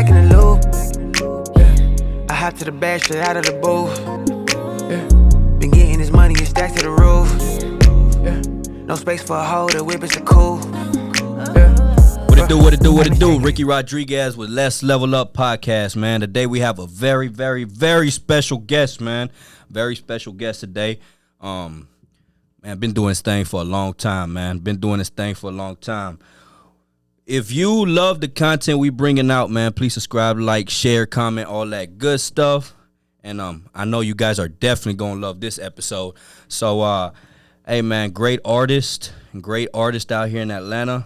back in the loop. Yeah. I hop to the bag straight out of the booth. Yeah. Been getting this money and stacked to the roof. Yeah. No space for a hoe, the whip is a cool. What it do? Ricky Rodriguez with Let's Level Up podcast, man. Today we have a very, very, very special guest, man. Very special guest today. Man, been doing this thing for a long time, man. If you love the content we bringing out, man, please subscribe, like, share, comment, all that good stuff. And I know you guys are definitely gonna love this episode. So, hey, man, great artist out here in Atlanta.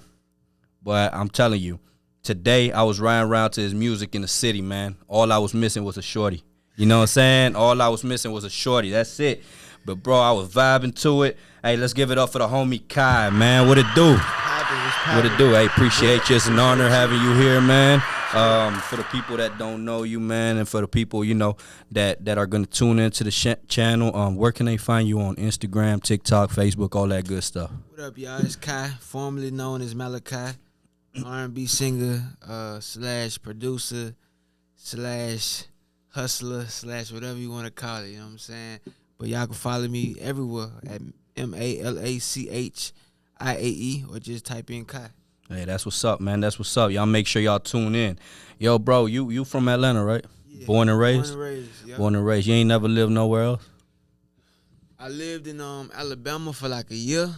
But I'm telling you, today I was riding around to his music in the city, man. All I was missing was a shorty. You know what I'm saying? All I was missing was a shorty. That's it. But, bro, I was vibing to it. Hey, let's give it up for the homie Chiae, man. What it do? What it do? Hey, appreciate you. It's an honor having you here, man. For the people that don't know you, man, and for the people, you know, that are going to tune into the channel, where can they find you on Instagram, TikTok, Facebook, all that good stuff? What up, y'all? It's Chiae, formerly known as Malachiae, R&B singer, / producer, / hustler, / whatever you want to call it, you know what I'm saying? But y'all can follow me everywhere at MALACHIAE or just type in Chiae. Hey, that's what's up, man. That's what's up. Y'all make sure y'all tune in. Yo, bro, you from Atlanta, right? Yeah, born and raised? Yep. Born and raised. You ain't never lived nowhere else? I lived in Alabama for like a year.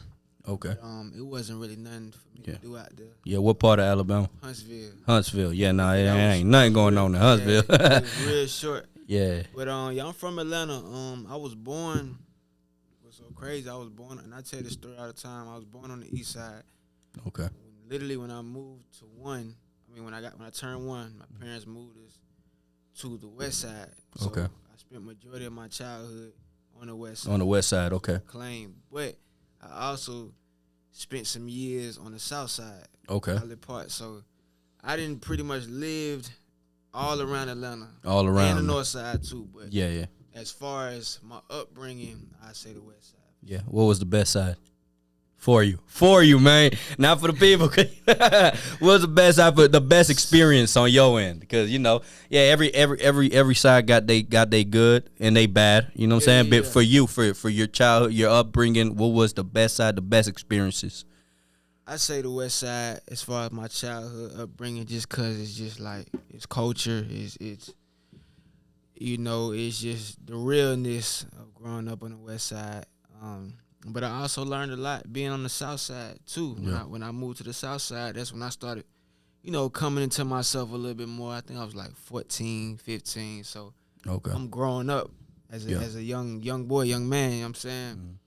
Okay. It wasn't really nothing for me to do out there. Yeah, what part of Alabama? Huntsville. Yeah, nah, it ain't nothing going on in Huntsville. Yeah, it was real short. Yeah. But yeah, I'm from Atlanta. I was born. It was so crazy. I was born, and I tell this story all the time. I was born on the east side. Okay. Literally, when I moved to when I turned 1, my parents moved us to the west side. So okay. I spent majority of my childhood on the west side. On the west side, okay. But I also spent some years on the south side. Okay. Part. So I didn't pretty much lived all around Atlanta. All around. And the north side too. But yeah. As far as my upbringing, I say the west side. Yeah. What was the best side? For you, man. Not for the people. What's the best side for the best experience on your end? Because you know, yeah, every side got they good and they bad. You know what I'm saying? But for you, for your childhood, your upbringing, what was the best side, the best experiences? I say the west side as far as my childhood upbringing, just cause it's just like it's culture, it's you know, it's just the realness of growing up on the west side. But I also learned a lot being on the south side too. Yeah. When I moved to the south side, that's when I started, you know, coming into myself a little bit more. I think I was like 14, 15. So okay. I'm growing up as a young boy, young man, you know what I'm saying?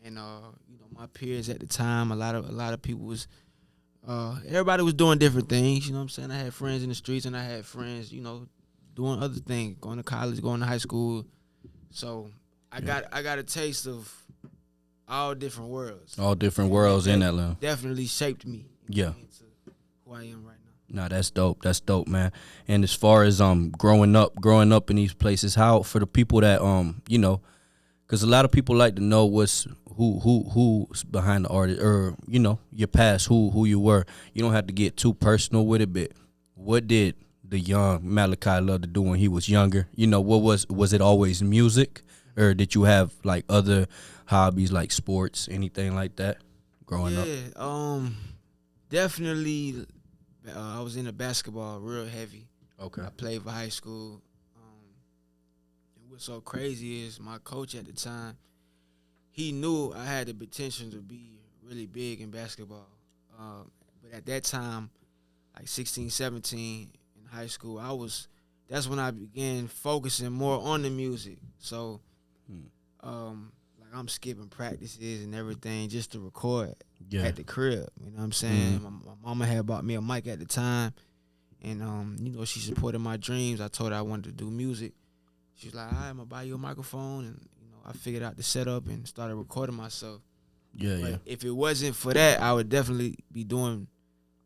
And you know, my peers at the time, a lot of people was everybody was doing different things, you know what I'm saying? I had friends in the streets and I had friends, you know, doing other things, going to college, going to high school. So I got a taste of all different worlds. All different worlds in Atlanta. Definitely shaped me. Yeah. Into who I am right now. Nah, that's dope. That's dope, man. And as far as growing up in these places, how for the people that you know, because a lot of people like to know who's behind the artist, or you know, your past, who you were. You don't have to get too personal with it, but what did the young Malachiae love to do when he was younger? You know, what was it always music, or did you have like other hobbies like sports, anything like that growing up? Yeah, definitely. I was into basketball real heavy. Okay. I played for high school. And what's so crazy is my coach at the time, he knew I had the potential to be really big in basketball. But at that time, like 16, 17 in high school, that's when I began focusing more on the music. So, I'm skipping practices and everything just to record at the crib. You know what I'm saying? My mama had bought me a mic at the time, and you know, she supported my dreams. I told her I wanted to do music. She was like, "All right, I'm gonna buy you a microphone," and you know, I figured out the setup and started recording myself. Yeah. If it wasn't for that, I would definitely be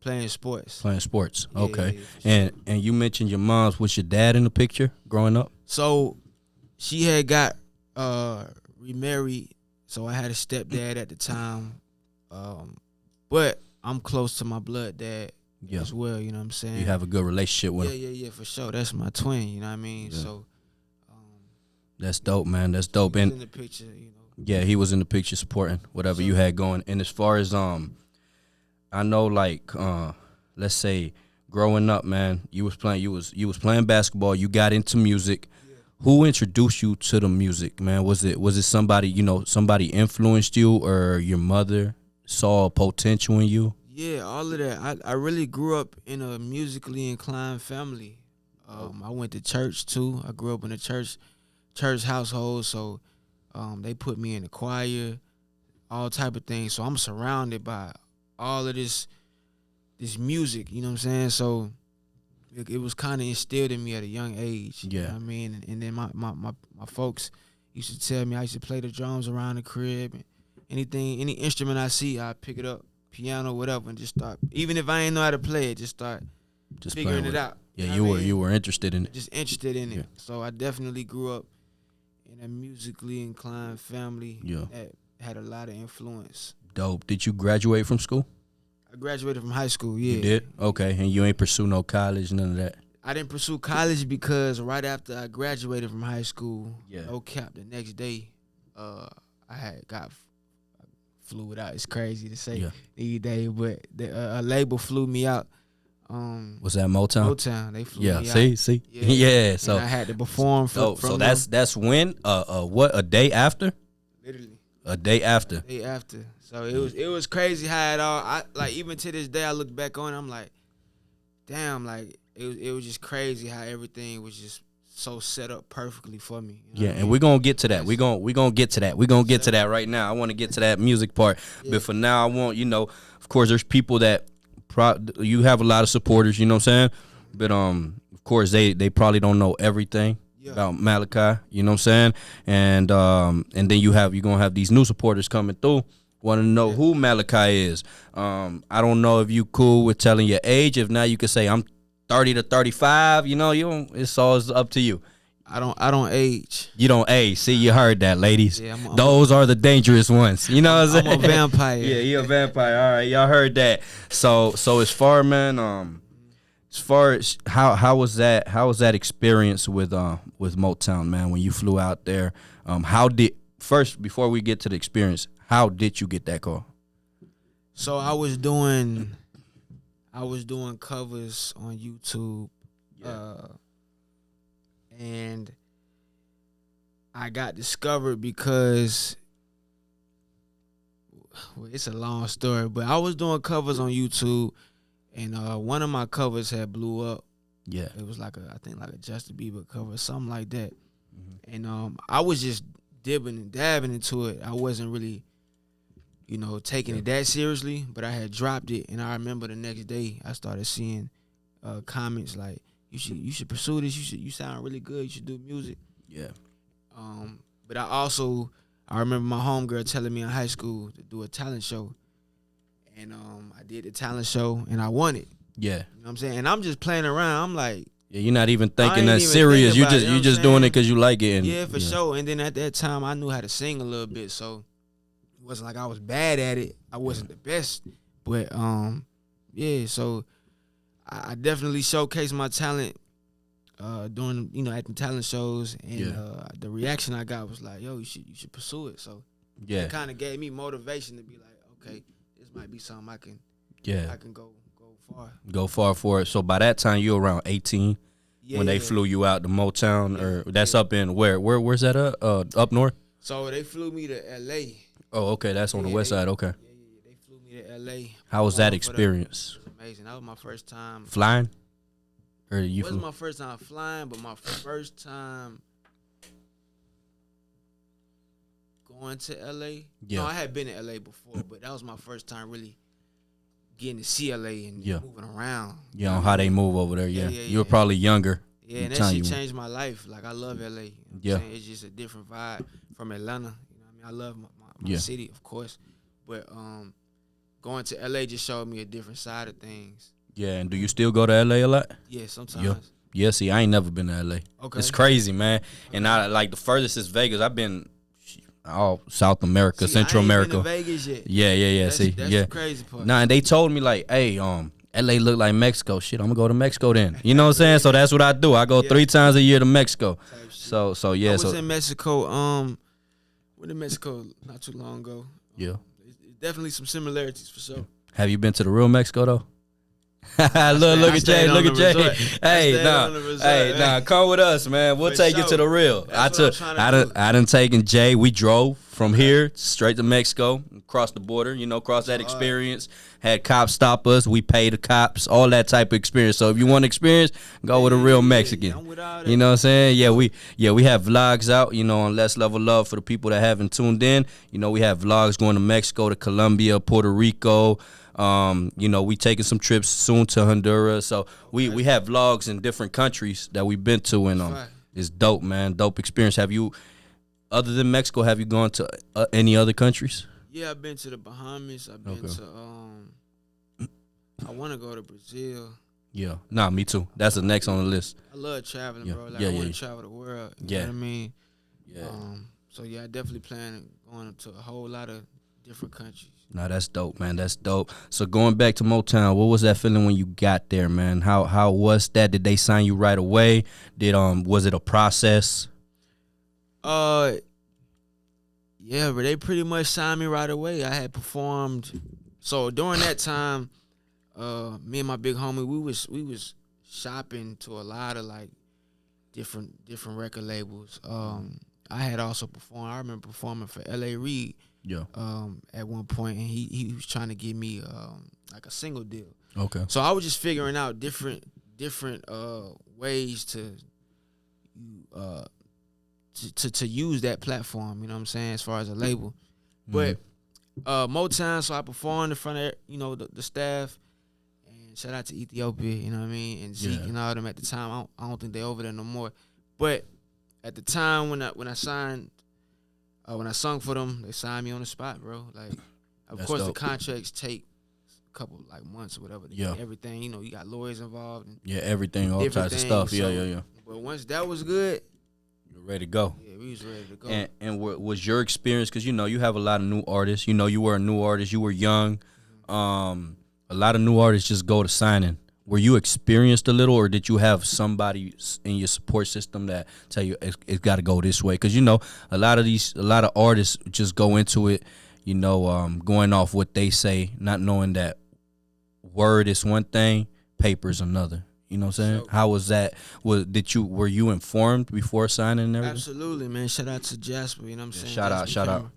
playing sports. Okay. Yeah, and you mentioned your mom's. Was your dad in the picture growing up? So she had got remarried, so I had a stepdad at the time. But I'm close to my blood dad. as well. You know what I'm saying? You have a good relationship with him. Yeah, for sure. That's my twin. You know what I mean? Yeah. So That's dope, man. That's dope. he's And in the picture, you know. yeah, he was in the picture supporting whatever you had going. And as far as I know, like let's say growing up, man, you was playing basketball. You got into music. Yeah. Who introduced you to the music, man? Was it somebody, you know, somebody influenced you, or your mother saw potential in you? Yeah, all of that. I really grew up in a musically inclined family. I went to church too. I grew up in a church household, so they put me in the choir, all type of things. So I'm surrounded by all of this music, you know what I'm saying? So it was kind of instilled in me at a young age. Yeah. You know what I mean? And then my folks used to tell me I used to play the drums around the crib, and any instrument I see, I pick it up, piano, whatever, and just start. Even if I ain't know how to play it, just start figuring it out. Yeah, you were interested in it. Just interested in it. Yeah. So I definitely grew up in a musically inclined family that had a lot of influence. Dope. Did you graduate from school? I graduated from high school, yeah. You did? Okay. And you ain't pursue no college, none of that? I didn't pursue college because right after I graduated from high school, no cap, the next day, I flew it out. It's crazy to say these days, but a label flew me out. Was that Motown? Motown, they flew me out. See? Yeah. So and I had to perform from that's when? What, a day after? Literally. A day after. Day after. So it was crazy how it all. Even to this day, I look back on it, I'm like, damn, like it was just crazy how everything was just so set up perfectly for me. You know and we're gonna get to that. We're gonna get to that. We're gonna get to that right now. I want to get to that music part, but for now, I want of course, there's people that you have a lot of supporters. You know what I'm saying? But of course, they probably don't know everything about Malachiae. You know what I'm saying? And then you're gonna have these new supporters coming through. Want to know who Malachiae is. I don't know if you cool with telling your age. If not, you can say I'm 30 to 35. You don't. It's all up to you. I don't age. You don't age. See, you heard that, ladies. Yeah, those are the dangerous ones. You know what I'm saying? I'm a vampire. Yeah, you're a vampire. All right, y'all heard that. So as far, man, as far as how was that experience with Motown, man, when you flew out there? Before we get to the experience, how did you get that call? So I was doing covers on YouTube, and I got discovered because it's a long story, but I was doing covers on YouTube, and one of my covers had blew up. Yeah, it was like I think a Justin Bieber cover, something like that. Mm-hmm. And I was just dibbing and dabbing into it. I wasn't really, taking it that seriously, but I had dropped it, and I remember the next day I started seeing comments like, "You should pursue this. You sound really good. You should do music." Yeah. But I remember my homegirl telling me in high school to do a talent show, and I did the talent show, and I won it. Yeah. You know what I'm saying? And I'm just playing around. I'm like, you're not even thinking that serious. You just doing it because you like it. And, for sure. And then at that time, I knew how to sing a little bit, so it wasn't like I was bad at it. I wasn't the best, but so I definitely showcased my talent during at the talent shows, and the reaction I got was like, "Yo, you should pursue it." So it kind of gave me motivation to be like, "Okay, this might be something I can go far." Go far for it. So by that time, you were around 18 when they flew you out to Motown, or that's up in where's that up north? So they flew me to L.A. Oh, okay, that's on the west side. Okay. Yeah, they flew me to L.A. How was that experience? It was amazing. That was my first time flying. Or it wasn't my first time flying, but my first time going to L.A. Yeah. No, I had been to L.A. before, but that was my first time really getting to see L.A. and moving around. Yeah, on how they move over there. Yeah, you were probably younger. Yeah, and that shit changed my life. Like, I love L.A. You know what I'm saying? It's just a different vibe from Atlanta. You know what I mean? I love my city, of course, but going to L.A. just showed me a different side of things. Yeah, and do you still go to L.A. a lot? Yeah, sometimes. Yeah, see, I ain't never been to L.A. Okay. It's crazy, man. Okay. And I the furthest is Vegas. I've been all South America, Central America. I ain't been to Vegas yet. Yeah. That's the crazy part. Nah, and they told me like, hey, LA look like Mexico. Shit, I'm gonna go to Mexico then. You know what I'm saying? So that's what I do. I go 3 times a year to Mexico. So yeah. I was in Mexico. Went to Mexico not too long ago. Yeah. It's definitely some similarities for sure. Have you been to the real Mexico though? Look at Jay. Look at Jay. Hey, come with us, man. We'll take you to the real. I done taken Jay. We drove from here straight to Mexico, across the border. You know, cross that experience. Had cops stop us. We pay the cops. All that type of experience. So if you want experience, go with a real Mexican. You know what I'm saying? Yeah, we have vlogs out. You know, on Let's Level Love for the people that haven't tuned in. You know, we have vlogs going to Mexico, to Colombia, Puerto Rico. You know, we taking some trips soon to Honduras. So we have vlogs in different countries that we've been to, and it's dope, man. Dope experience. Have you, other than Mexico, have you gone to any other countries? Yeah, I've been to the Bahamas. I've been to I want to go to Brazil. Yeah, nah, me too. That's the next on the list. I love traveling, bro. Like, I want to travel the world. You know what I mean? Yeah. So yeah, I definitely plan on going to a whole lot of different countries. Nah, that's dope, man. That's dope. So going back to Motown, what was that feeling when you got there, man? How was that? Did they sign you right away? Was it a process? Yeah, but they pretty much signed me right away. I had performed. So during that time, me and my big homie, we was shopping to a lot of like different record labels. I had also performed. I remember performing for L.A. Reid. Yeah. At one point, and he was trying to give me like a single deal. Okay. So I was just figuring out different ways to use that platform. You know what I'm saying? As far as a label, but Motown. So I performed in front of the staff. And shout out to Ethiopia. You know what I mean? And Zeke and all them at the time. I don't think they over there no more. But at the time when I signed. When I sung for them, they signed me on the spot, bro. Like, of course, the contracts take a couple like months or whatever. Everything, you got lawyers involved. And everything, all types of stuff. So, yeah. But once that was good, you were ready to go. Yeah, we was ready to go. And was your experience, because you have a lot of new artists. You were a new artist. You were young. A lot of new artists just go to signing. Were you experienced a little, or did you have somebody in your support system that tell you it's got to go this way? Because a lot of artists just go into it, going off what they say, not knowing that word is one thing, paper is another. You know what I'm saying? So, how was that? Were you informed before signing and everything? Absolutely, man. Shout out to Jasper. You know what I'm saying? Shout out.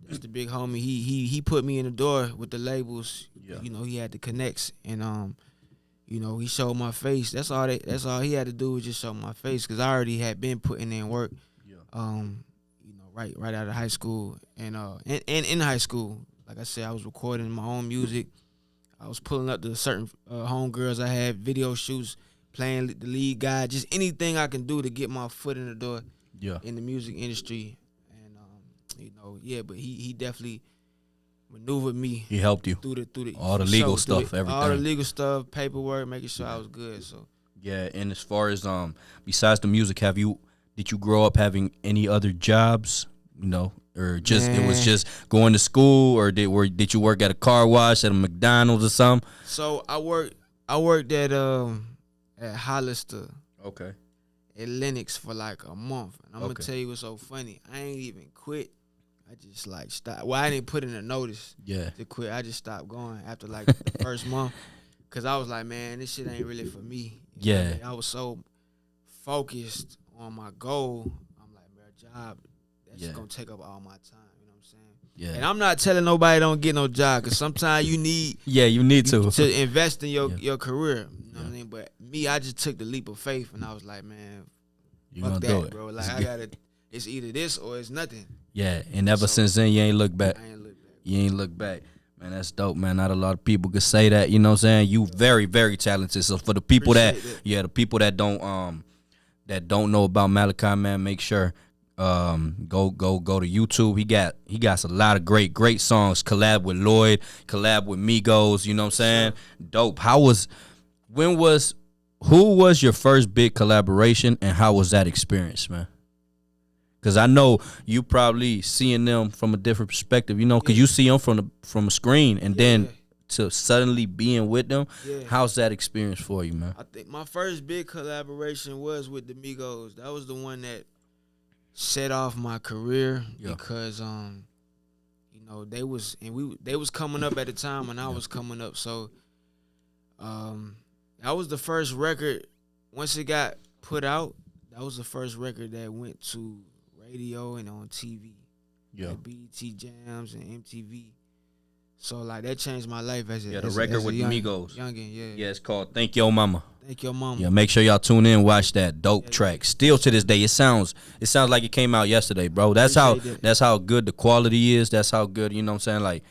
That's the big homie. He put me in the door with the labels. Yeah. He had the connects, and he showed my face. That's all he had to do was just show my face, because I already had been putting in work. Yeah. Right out of high school, and in high school, like I said, I was recording my own music. I was pulling up to certain homegirls. I had video shoots, playing the lead guy, just anything I can do to get my foot in the door. Yeah. In the music industry. But he definitely maneuvered me. He helped you through the all the legal stuff, everything. All the legal stuff, paperwork, making sure I was good. So yeah, and as far as besides the music, did you grow up having any other jobs? Or just it was just going to school, or did you work at a car wash, at a McDonald's or something? So I worked at Hollister. Okay. At Lennox for like a month, and I'm gonna tell you what's so funny. I ain't even quit. I just like stopped. Well, I didn't put in a notice to quit. I just stopped going after like the first month, because I was like, man, this shit ain't really for me. Yeah. I was so focused on my goal. I'm like, bro, job, that's just gonna take up all my time. You know what I'm saying? Yeah. And I'm not telling nobody don't get no job, because sometimes you need to invest in your career. You know what I mean? But me, I just took the leap of faith, and I was like, man, fuck that, bro. Like, it's either this or it's nothing. Yeah, and ever since then, you ain't look back. You ain't look back. Man, that's dope, man. Not a lot of people could say that. You know what I'm saying? You very, very talented. So for the people the people that don't know about Malachiae, man, make sure go to YouTube. He got a lot of great songs. Collab with Lloyd, collab with Migos. You know what I'm saying? Dope. Who was your first big collaboration, and how was that experience, man? Because I know you probably seeing them from a different perspective, because you see them from a screen, and then to suddenly being with them. Yeah. How's that experience for you, man? I think my first big collaboration was with the Migos. That was the one that set off my career because you know, they was coming up at the time when I was coming up. So that was the first record. Once it got put out, that was the first record that went to radio and on TV. Yeah. Like BET Jams and MTV. So like that changed my life as a The record with the Migos. Youngin, yeah. Yeah, it's called Thank Your Mama. Thank Your Mama. Yeah, make sure y'all tune in, watch that dope track. Still to this day, it sounds like it came out yesterday, bro. That's how good the quality is. That's how good, you know what I'm saying? Like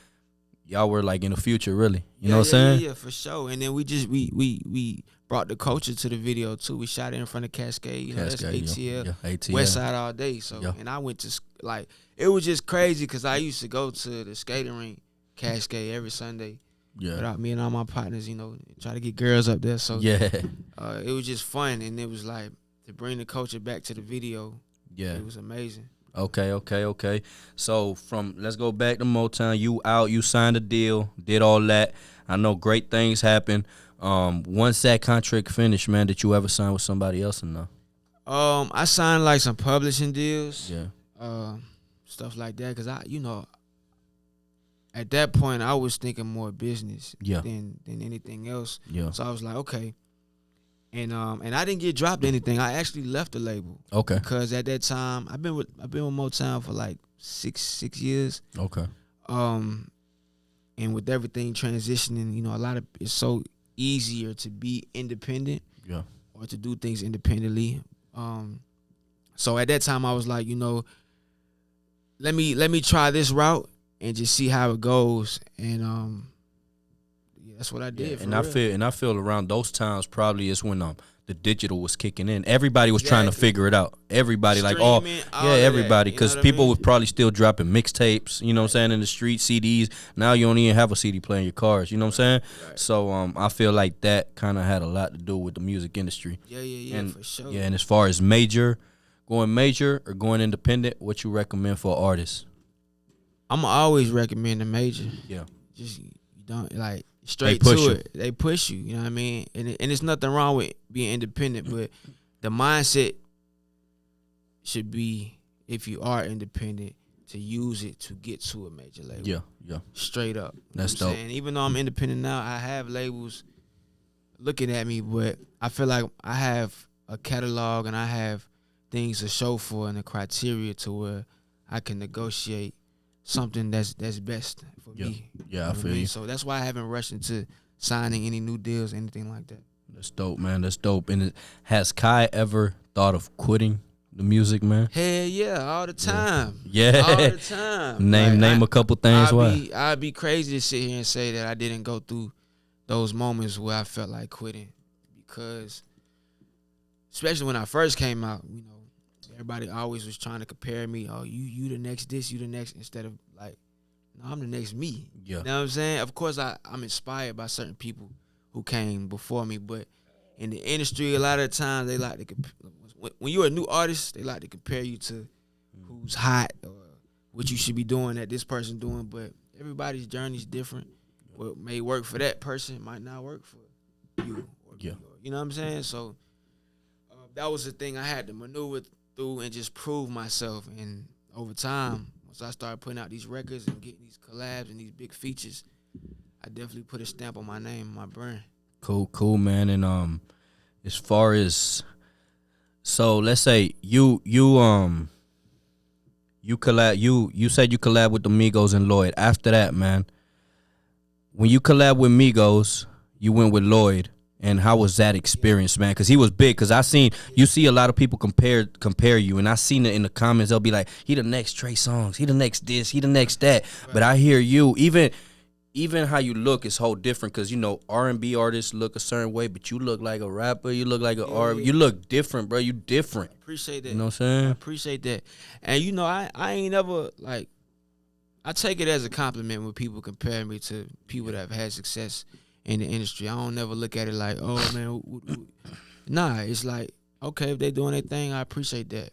y'all were like in the future, really. You know what I'm saying? Yeah, for sure. And then we brought the culture to the video too. We shot it in front of Cascade. You know, that's ATL. ATL. West Side all day. So and I went to like it was just crazy because I used to go to the skating rink, Cascade, every Sunday. Yeah. Without me and all my partners, you know, try to get girls up there. So it was just fun, and it was like to bring the culture back to the video. Yeah, it was amazing. Okay. So let's go back to Motown. You out, you signed a deal, did all that. I know great things happen. Once that contract finished, man, did you ever sign with somebody else or no? I signed like some publishing deals. Yeah. Stuff like that, cause at that point I was thinking more business than anything else. Yeah. So I was like, okay. And I didn't get dropped anything. I actually left the label. Okay. Because at that time I've been with Motown for like six years. Okay. And with everything transitioning, you know, it's so easier to be independent. Yeah. Or to do things independently. So at that time I was like, you know, let me try this route and just see how it goes. And that's what I did. And I feel around those times probably is when the digital was kicking in. Everybody was trying to figure it out. Everybody streaming, everybody, because people was probably still dropping mixtapes, you know what I'm saying, in the street, CDs. Now you don't even have a CD player in your cars, you know what I'm saying? Right. So I feel like that kind of had a lot to do with the music industry. Yeah, and, for sure. Yeah, and as far as going major or going independent, what you recommend for artists? I'm always recommend a major. Yeah. Just you don't like straight to it. They push you, you know what I mean? And it's nothing wrong with being independent, but the mindset should be, if you are independent, to use it to get to a major label. Yeah. Straight up. That's dope. And even though I'm independent now, I have labels looking at me, but I feel like I have a catalog and I have things to show for and a criteria to where I can negotiate something that's best for me. Yeah, I feel you. So that's why I haven't rushed into signing any new deals, anything like that. That's dope, man. That's dope. And has Kai ever thought of quitting the music, man? Hell yeah, all the time. Yeah. All the time. Name a couple things. I'd be crazy to sit here and say that I didn't go through those moments where I felt like quitting, because especially when I first came out, you know, everybody always was trying to compare me. Oh, you the next this, you the next, instead of like, no, I'm the next me. Yeah. You know what I'm saying? Of course, I'm inspired by certain people who came before me, but in the industry, a lot of the times they like to when you're a new artist, they like to compare you to who's hot or what you should be doing that this person doing. But everybody's journey is different. What may work for that person might not work for you. You know what I'm saying? So that was the thing I had to maneuver through and just prove myself. And over time, once I started putting out these records and getting these collabs and these big features, I definitely put a stamp on my name, my brand. Cool, man. And as far as, so let's say you collab, you said you collab with the Migos and Lloyd. After that, man, when you collab with Migos, you went with Lloyd. And how was that experience, man? Because he was big. Because you see a lot of people compare you, and I seen it in the comments. They'll be like, he the next Trey Songz, he the next this, he the next that. Right. But I hear you, even how you look is whole different. Because you know R&B artists look a certain way, but you look like a rapper. You look like you look different, bro. You different. Appreciate that. You know what I'm saying? I appreciate that. And you know, I ain't never like. I take it as a compliment when people compare me to people that have had success in the industry. I don't never look at it like, oh man, nah. It's like, okay, if they doing their thing, I appreciate that.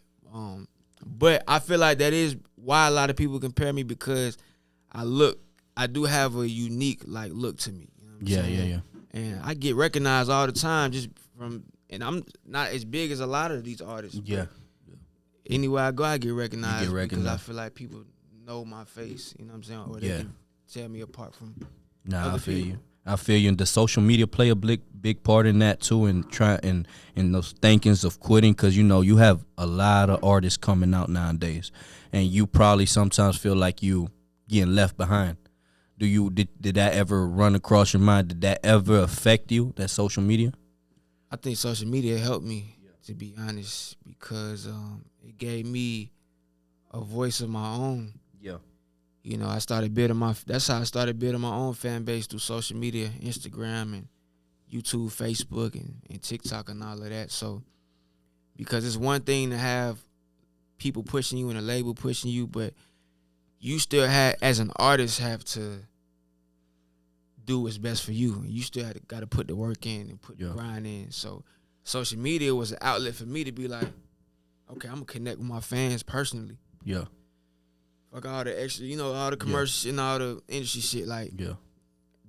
But I feel like that is why a lot of people compare me, because I look I do have a unique like look to me. You know what I'm saying? Yeah. And I get recognized all the time just from, and I'm not as big as a lot of these artists. Yeah. Anywhere I go, I get recognized, because I recognized. feel like people know my face. You know what I'm saying? Or they Yeah. can tell me apart from. Nah, other I feel people. you. I feel you. And the social media play a big part in that too, and in those thinkings of quitting, because you have a lot of artists coming out nowadays, and you probably sometimes feel like you getting left behind. Did that ever run across your mind? Did that ever affect you? That social media? I think social media helped me, to be honest, because it gave me a voice of my own. Yeah. You know, that's how I started building my own fan base, through social media, Instagram and YouTube, Facebook, and TikTok and all of that. So, because it's one thing to have people pushing you and a label pushing you, but you still as an artist, have to do what's best for you. You still got to put the work in and put the grind in. So, social media was an outlet for me to be like, okay, I'm going to connect with my fans personally. Yeah. Fuck all the extra, all the commercial shit and all the industry shit, like Yeah.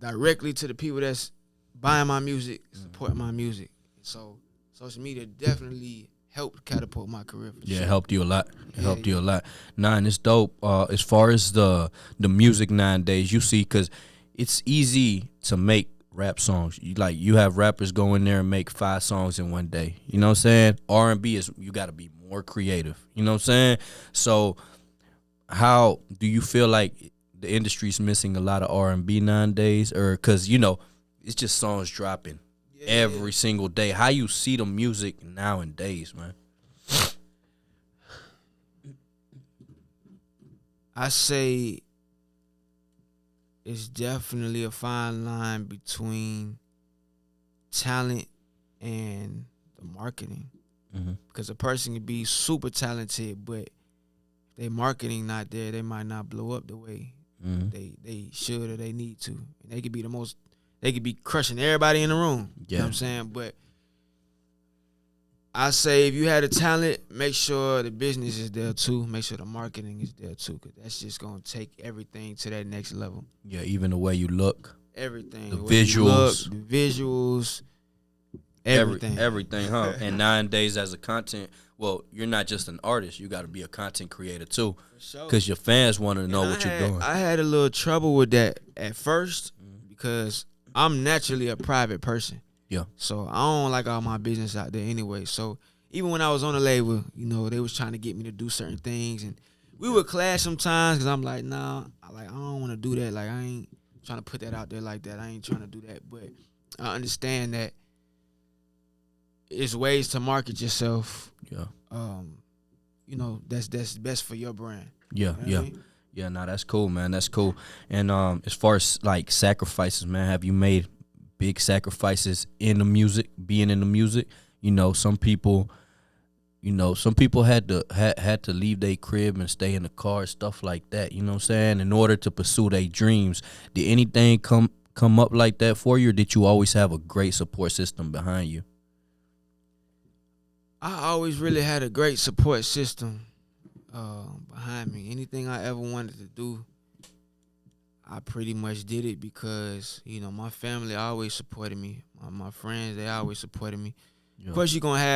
directly to the people that's buying my music, supporting my music. So social media definitely helped catapult my career. Yeah, it helped you a lot. It helped you a lot. Nah, and it's dope. As far as the music nowadays, you see, because it's easy to make rap songs. You have rappers go in there and make 5 songs in one day. You know what I'm saying? R&B is, you got to be more creative. You know what I'm saying? So how do you feel like the industry's missing a lot of R&B nowadays? Or because, it's just songs dropping every single day. How you see the music nowadays, man? I say it's definitely a fine line between talent and the marketing. Mm-hmm. Because a person can be super talented, but if their marketing not there, they might not blow up the way they should or they need to. And they could be crushing everybody in the room. You know what I'm saying? But I say if you had a talent, make sure the business is there too. Make sure the marketing is there too, because that's just going to take everything to that next level. Yeah, even the way you look. Everything. The visuals. The visuals. Everything. Everything, huh? And nowadays as a content, well, you're not just an artist. You got to be a content creator too. For sure. Because your fans want to know what you're doing. I had a little trouble with that at first because I'm naturally a private person. Yeah. So I don't like all my business out there anyway. So even when I was on the label, they was trying to get me to do certain things, and we would clash sometimes because I'm like, nah, I don't want to do that. Like, I ain't trying to put that out there like that. I ain't trying to do that. But I understand that it's ways to market yourself. Yeah. That's best for your brand. Yeah, You know what I mean? Yeah, nah, that's cool, man. That's cool. And as far as like sacrifices, man, have you made big sacrifices in the music, being in the music? Some people had to leave their crib and stay in the car, stuff like that. You know what I'm saying? In order to pursue their dreams. Did anything come up like that for you, or did you always have a great support system behind you? I always really had a great support system behind me. Anything I ever wanted to do, I pretty much did it because, my family always supported me. My friends, they always supported me. Yeah. Of course, you're going to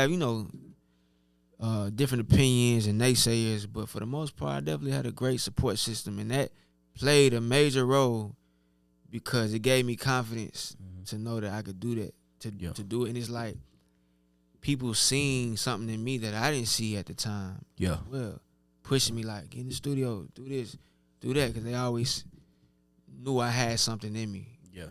have, different opinions and naysayers, but for the most part, I definitely had a great support system, and that played a major role because it gave me confidence to know that I could do that, to do it. And it's like people seeing something in me that I didn't see at the time. Yeah. Well, pushing me like, get in the studio, do this, do that, because they always knew I had something in me. Yeah,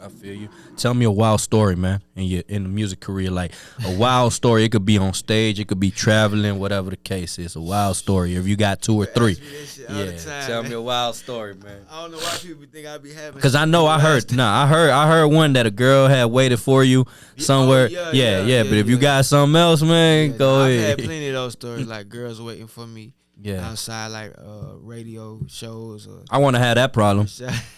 I feel you. Tell me a wild story, man, in the music career. Like a wild story. It could be on stage, it could be traveling, whatever the case is. A wild story. If you got 2 or 3, tell me a wild story, man. I don't know why people think I be having. Because I know I heard one that a girl had waited for you somewhere. But if you got something else, man, go ahead. I've had plenty of those stories, like girls waiting for me. Yeah, outside like radio shows. I want to have that problem.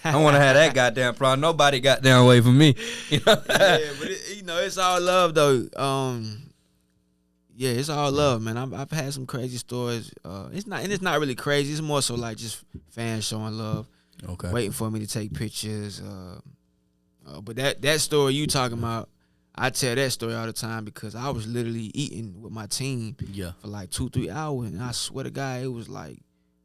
I want to have that goddamn problem. Nobody goddamn wait for me. Yeah, but it's all love though. It's all love, man. I've had some crazy stories. It's not really crazy. It's more so like just fans showing love. Okay. waiting for me to take pictures. But that story you talking about, I tell that story all the time because I was literally eating with my team for like 2-3 hours, and I swear to God, it was like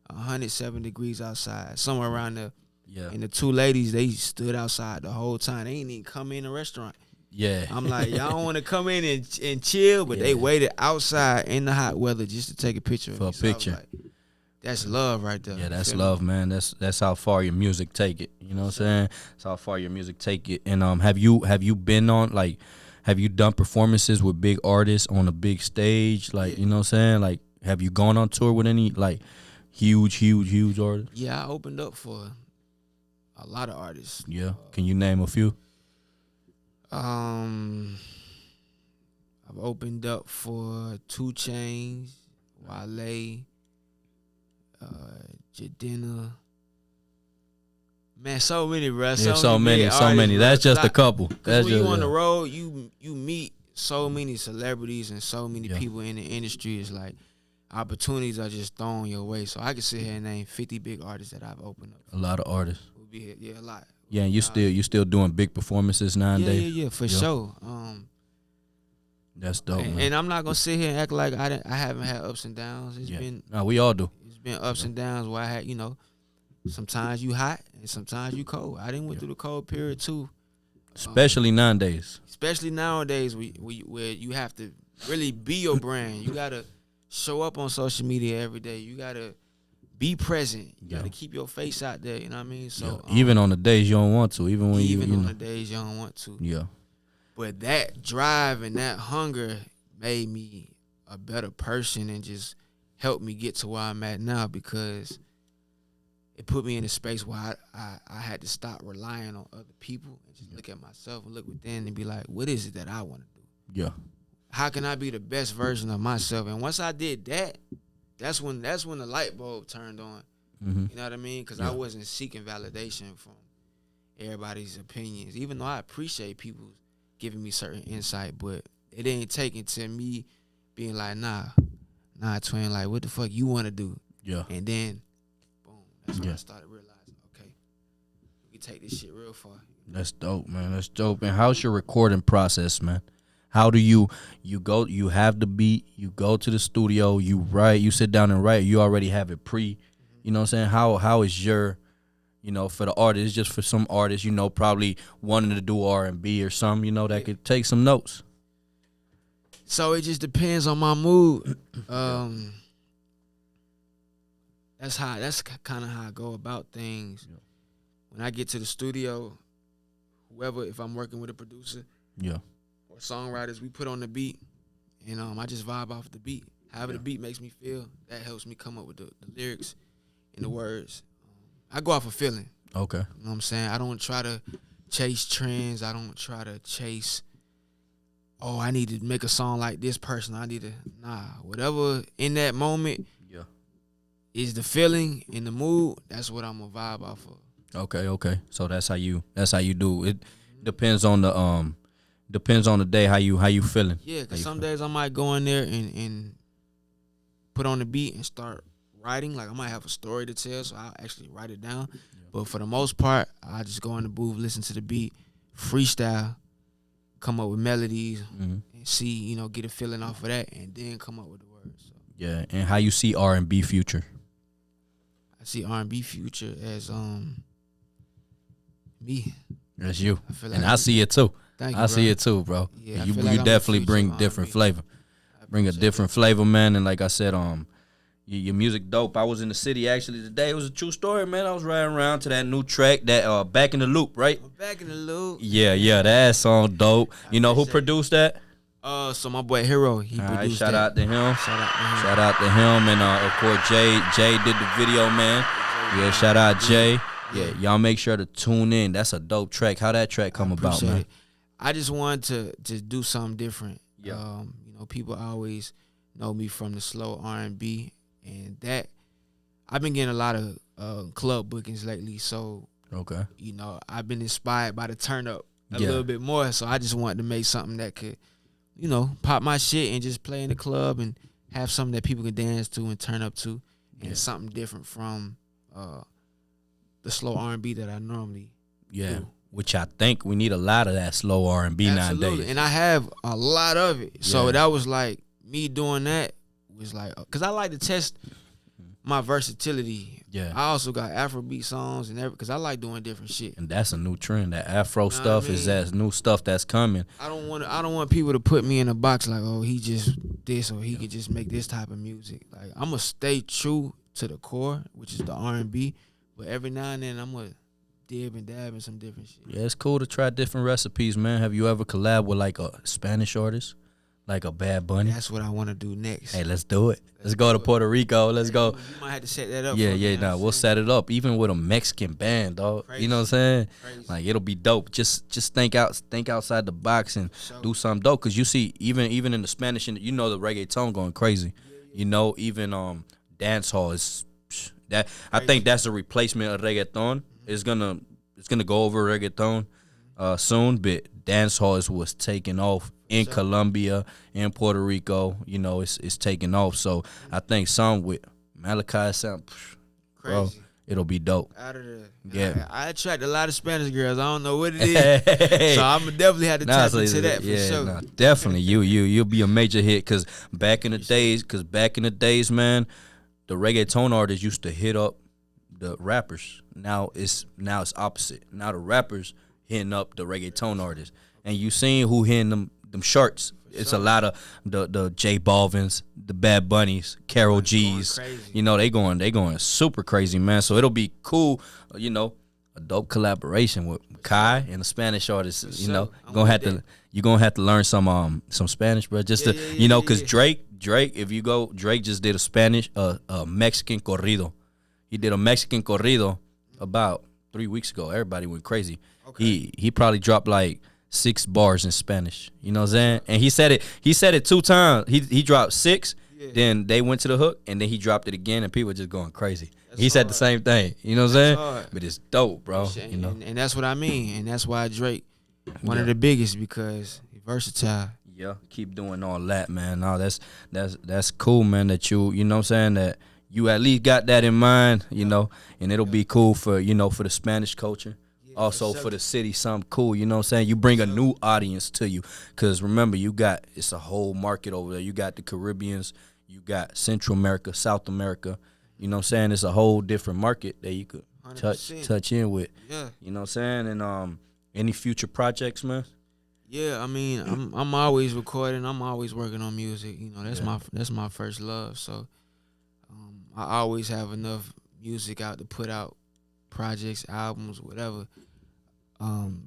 107 degrees outside, somewhere around there. Yeah. And the two ladies, they stood outside the whole time. They ain't even come in the restaurant. Yeah. I'm like, y'all don't want to come in and chill, but they waited outside in the hot weather just to take a picture For of me. a So I was picture. like, that's love right there. Yeah, that's love, man. That's how far your music take it. You know what I'm saying? That's how far your music take it. And have you been on, like, have you done performances with big artists on a big stage? Like, you know what I'm saying? Like, have you gone on tour with any like huge artists? Yeah, I opened up for a lot of artists. Yeah. Can you name a few? I've opened up for 2 Chainz, Wale, Jadena. Man, so many, bro. Yeah, so many. That's just a couple. Because when you on the road, you meet so many celebrities and so many people in the industry. It's like opportunities are just thrown your way. So I can sit here and name 50 big artists that I've opened up. A lot of artists. Would be yeah, a lot. Yeah, and you still doing big performances nowadays. Yeah, for sure. That's dope, man. And I'm not gonna sit here and act like I haven't had ups and downs. No, we all do. It's been ups and downs where I had, sometimes you hot and sometimes you cold. I didn't went through the cold period too. Especially nowadays. Especially nowadays where you have to really be your brand. You gotta show up on social media every day. You gotta be present. You gotta keep your face out there. You know what I mean? So even on the days you don't want to, even when even you on know. the days you don't want to. Yeah. But that drive and that hunger made me a better person and just helped me get to where I'm at now because it put me in a space where I had to stop relying on other people and just look at myself and look within and be like, what is it that I want to do? Yeah. How can I be the best version of myself? And once I did that, that's when the light bulb turned on. Mm-hmm. You know what I mean? Because I wasn't seeking validation from everybody's opinions, even though I appreciate people giving me certain insight, but it ain't taken to me being like, nah, twin, like, what the fuck you want to do? Yeah. And then, boom, that's when I started realizing, okay, we can take this shit real far. That's dope, man. That's dope. And how's your recording process, man? How do you have the beat, you go to the studio, you write, you sit down and write, you already have it you know what I'm saying? How is your, for the artists, just for some artists, probably wanting to do R&B or something, that could take some notes. So it just depends on my mood. That's kind of how I go about things. Yeah. When I get to the studio, if I'm working with a producer, or songwriters, we put on the beat, and I just vibe off the beat. However the beat makes me feel, that helps me come up with the lyrics and the words. I go off a feeling. Okay. You know what I'm saying? I don't try to chase trends. I don't try to chase, I need to make a song like this person. Whatever in that moment is the feeling and the mood, that's what I'm gonna vibe off of. Okay. So that's how you do it. Depends on the day how you feeling. Yeah, because some days I might go in there and put on the beat and start writing. Like I might have a story to tell, so I'll actually write it down. Yeah. But for the most part, I just go in the booth, listen to the beat, freestyle, come up with melodies, and see, get a feeling off of that, and then come up with the words. So. Yeah, and how you see R&B future? I see R&B future as me. That's you, like I see it too. Thank you, I see it too, bro. Yeah, you like definitely bring different flavor. Bring a different flavor, man. And like I said, your music dope. I was in the city actually today. It was a true story, man. I was riding around to that new track, that Back in the Loop, right? Back in the Loop. Yeah, that song dope. You know who produced that? So my boy Hero, he produced shout that. Out to him. Shout out to him. And of course Jay did the video, man. Yeah, shout out Jay. Yeah, y'all make sure to tune in. That's a dope track. How that track come about, man? I just wanted to just do something different. Yeah. People always know me from the slow R&B, and that I've been getting a lot of club bookings lately. So okay, I've been inspired by the turn up a little bit more. So I just wanted to make something that could, pop my shit and just play in the club and have something that people can dance to and turn up to, and something different from the slow R&B that I normally do. Which I think we need a lot of that slow R&B nowadays. And I have a lot of it. So Yeah. that was like me doing that was like, cause I like to test my versatility. Yeah. I also got Afrobeat songs and cause I like doing different shit. And that's a new trend. That Afro know stuff what I is mean? that new stuff that's coming. I don't want people to put me in a box like, oh, he just this or he could just make this type of music. Like I'm gonna stay true to the core, which is the R&B, but every now and then I'm gonna dib and dab in some different shit. Yeah, it's cool to try different recipes, man. Have you ever collabed with like a Spanish artist, like a Bad Bunny? That's what I want to do next. Hey, let's do it. Let's go to Puerto Rico. Let's go. You might have to set that up. Yeah, for me, yeah, you know nah, what I'm we'll saying? set it up, even with a Mexican band, dog. Crazy. You know what I'm saying? Crazy. Like it'll be dope. Just think outside the box and Sure. do something dope. Cause you see, even in the Spanish, you know, the reggaeton going crazy. You know, even dance hall is that. I think that's a replacement of reggaeton. It's gonna go over reggaeton soon, but dance hall is what's taking off in Colombia, in Puerto Rico. You know, it's taking off. So I think some with Malachiae sound, bro, Crazy. it'll be dope. Out of the Yeah. I attract a lot of Spanish girls. I don't know what it is, so I'm definitely have to tap into that for sure. Nah, definitely. You'll be a major hit. Cause back in the days, man, the reggaeton artists used to hit up the rappers. Now it's opposite. Now the rappers hitting up the reggaeton artists, and you seen who hitting them shirts. It's a lot of the J Balvins, the Bad Bunnies, Karol G's. crazy. You know, they going super crazy, man. So it'll be cool. You know, a dope collaboration with Kai and the Spanish artists. You sure. know, I'm gonna have with to you gonna have to learn some Spanish, bro. Just to you know, cause Drake, if you go, Drake just did a Mexican corrido. He did a Mexican corrido about 3 weeks ago. Everybody went crazy. Okay. He probably dropped like 6 bars in Spanish. You know what I'm saying? And he said it 2 times. He dropped 6, then they went to the hook, and then he dropped it again, and people were just going crazy. He said the same thing. You know what I'm saying? hard. But it's dope, bro. You know? And that's what I mean, and that's why Drake one of the biggest because he's versatile. Yeah, keep doing all that, man. No, that's cool, man, that you know what I'm saying, that you at least got that in mind, you know, and it'll be cool for, you know, for the Spanish culture. Also for the city, something cool, you know what I'm saying? You bring a new audience to you. Because remember, it's a whole market over there. You got the Caribbeans, you got Central America, South America. You know what I'm saying? It's a whole different market that you could 100%. touch in with. Yeah. You know what I'm saying? And any future projects, man? Yeah, I mean, I'm always recording. I'm always working on music. You know, that's my first love. So I always have enough music out to put out projects, albums, whatever.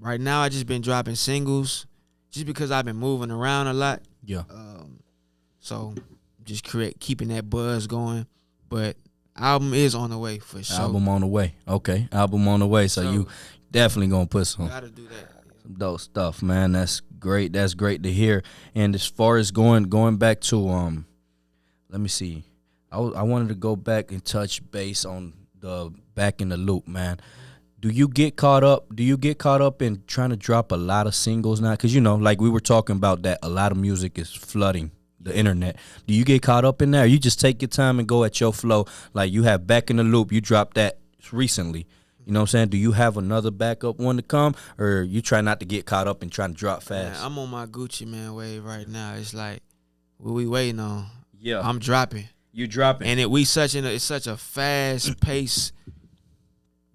Right now, I just been dropping singles, just because I've been moving around a lot. Yeah. So just keeping that buzz going. But album is on the way for sure. Album on the way. Okay, album on the way. So you definitely gonna put some Gotta do that. dope stuff, man. That's great. That's great to hear. And as far as going back to let me see. I wanted to go back and touch base on the back in the loop, man. Do you get caught up in trying to drop a lot of singles now? Because, you know, like we were talking about that, a lot of music is flooding the internet. Do you get caught up in that, or you just take your time and go at your flow? Like you have Back in the Loop, you dropped that recently. You know what I'm saying? Do you have another backup one to come, or you try not to get caught up and trying to drop fast? Man, I'm on my Gucci Man wave right now. It's like, what we waiting on? Yeah. I'm dropping. You dropping. And it's such a fast paced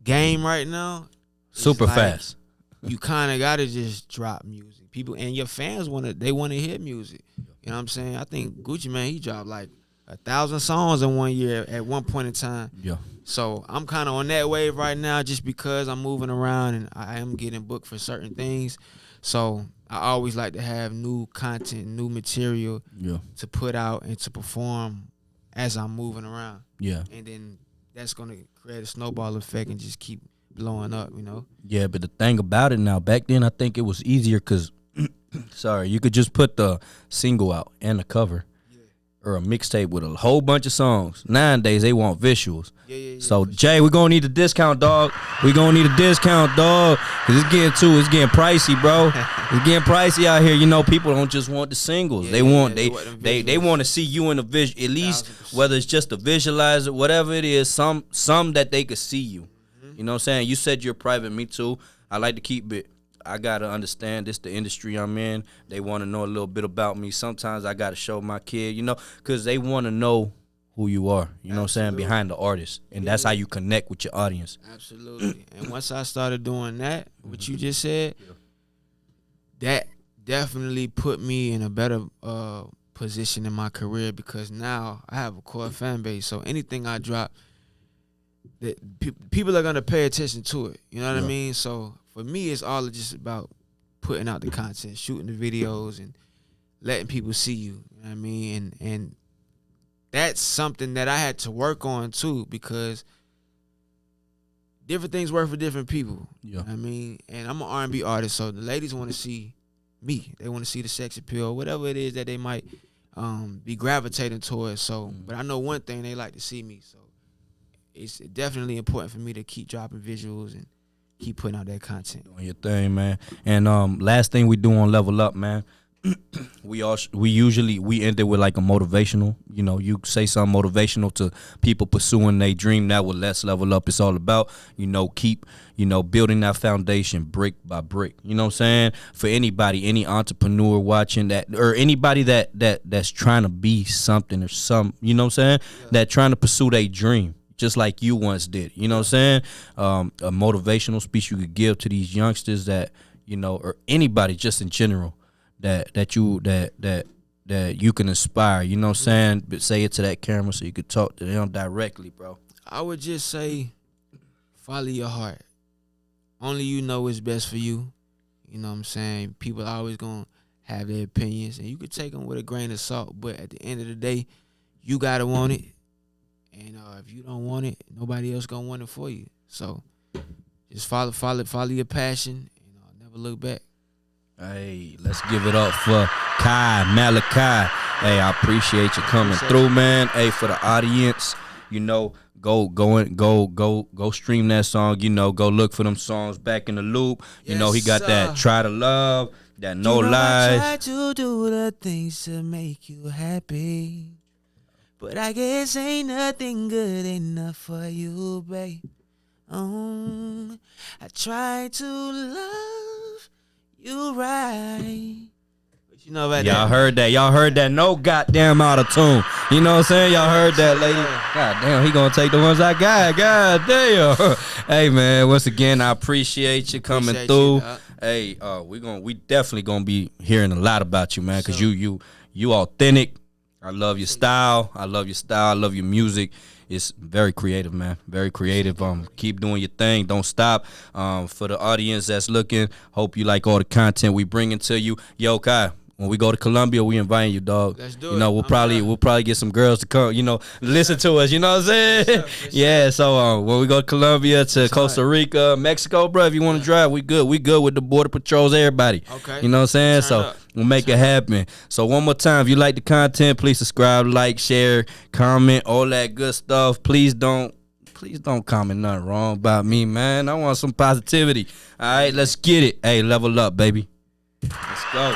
game right now. It's super like, fast. You kind of gotta just drop music. People and your fans wanna hear music. You know what I'm saying? I think Gucci Man, he dropped like 1,000 songs in 1 year at one point in time. Yeah. So I'm kind of on that wave right now, just because I'm moving around and I am getting booked for certain things. So I always like to have new content, new material to put out and to perform as I'm moving around. Yeah. And then that's going to create a snowball effect and just keep blowing up, you know? Yeah, but the thing about it now, back then I think it was easier because, you could just put the single out and the cover or a mixtape with a whole bunch of songs. Nowadays, they want visuals. Yeah, so, Jay, we're going to need a discount, dog. We're going to need a discount, dog, because it's getting pricey, bro. It's getting pricey out here. You know, people don't just want the singles. They want to see you in the visual, at least 1,000%. whether it's just a visualizer, whatever it is, some that they could see you. You know what I'm saying? You said you're private. Me too. I like to keep it. I got to understand this the industry I'm in. They want to know a little bit about me. Sometimes I got to show my kid, you know, because they want to know who you are, you know what I'm saying, behind the artist. And that's how you connect with your audience. Absolutely. And once I started doing that, what you just said, that definitely put me in a better position in my career, because now I have a core fan base. So anything I drop, that people are going to pay attention to it. You know what I mean? So for me, it's all just about putting out the content, shooting the videos, and letting people see you. You know what I mean? And that's something that I had to work on too, because different things work for different people. You know what I mean? And I'm an R&B artist, so the ladies want to see me. They want to see the sex appeal, whatever it is that they might be gravitating towards. So, but I know one thing, they like to see me. So it's definitely important for me to keep dropping visuals and keep putting out that content. Doing your thing, man. And last thing we do on Level Up, man, we usually end it with like a motivational. You know, you say something motivational to people pursuing their dream. That what Let's Level Up is all about. You know, keep, you know, building that foundation brick by brick. You know what I'm saying? For anybody, any entrepreneur watching that, or anybody that's trying to be something or some, you know what I'm saying? That trying to pursue their dream, just like you once did. You know what I'm saying? A motivational speech you could give to these youngsters that, you know, or anybody just in general that you can inspire. You know what I'm saying? But say it to that camera so you could talk to them directly, bro. I would just say, follow your heart. Only you know what's best for you. You know what I'm saying? People are always going to have their opinions, and you could take them with a grain of salt. But at the end of the day, you got to want it. And if you don't want it, nobody else going to want it for you. So just follow your passion, and never look back. Hey, let's give it up for Malachiae. Hey, I appreciate you coming through, man. Hey, for the audience, you know, go stream that song. You know, go look for them songs Back in the Loop. You know, he got that Try to Love, that No Lies. I try to do the things to make you happy, but I guess ain't nothing good enough for you, babe. I try to love you right. But you know about that. Y'all heard that. Y'all heard that. No goddamn out of tune. You know what I'm saying? Y'all heard that, lady. God damn, he gonna take the ones I got. God damn. Hey, man, once again, I appreciate you coming through. Hey, we definitely gonna be hearing a lot about you, man, because you authentic. I love your style. I love your music. It's very creative, man. Very creative. Keep doing your thing. Don't stop. For the audience that's looking, hope you like all the content we bringing to you. Yo, Kai, when we go to Colombia, we inviting you, dog. Let's do it. You know, we'll probably get some girls to come, you know, listen to us. You know what I'm saying? Yeah. So when we go to Colombia, to Costa Rica, Mexico, bro, if you want to drive, we good. We good with the border patrols, everybody. Okay. You know what I'm saying? So we'll make it happen. So one more time, if you like the content, please subscribe, like, share, comment, all that good stuff. Please don't comment nothing wrong about me, man. I want some positivity. All right, let's get it. Hey, level up, baby. Let's go.